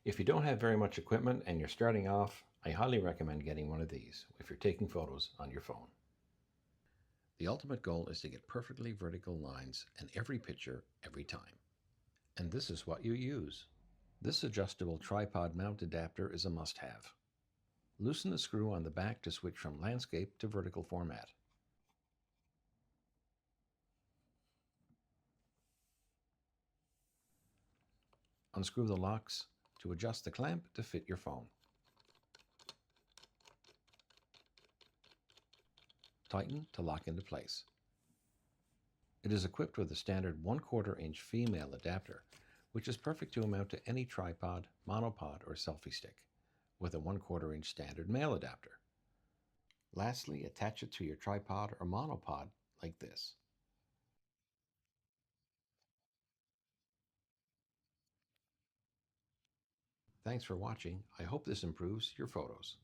If you don't have very much equipment and you're starting off, I highly recommend getting one of these if you're taking photos on your phone. The ultimate goal is to get perfectly vertical lines in every picture every time. And this is what you use. This adjustable tripod mount adapter is a must-have. Loosen the screw on the back to switch from landscape to vertical format. Unscrew the locks to adjust the clamp to fit your phone. Tighten to lock into place. It is equipped with a standard 1/4 inch female adapter, which is perfect to mount to any tripod, monopod, or selfie stick, with a 1/4 inch standard male adapter. Lastly, attach it to your tripod or monopod like this. Thanks for watching. I hope this improves your photos.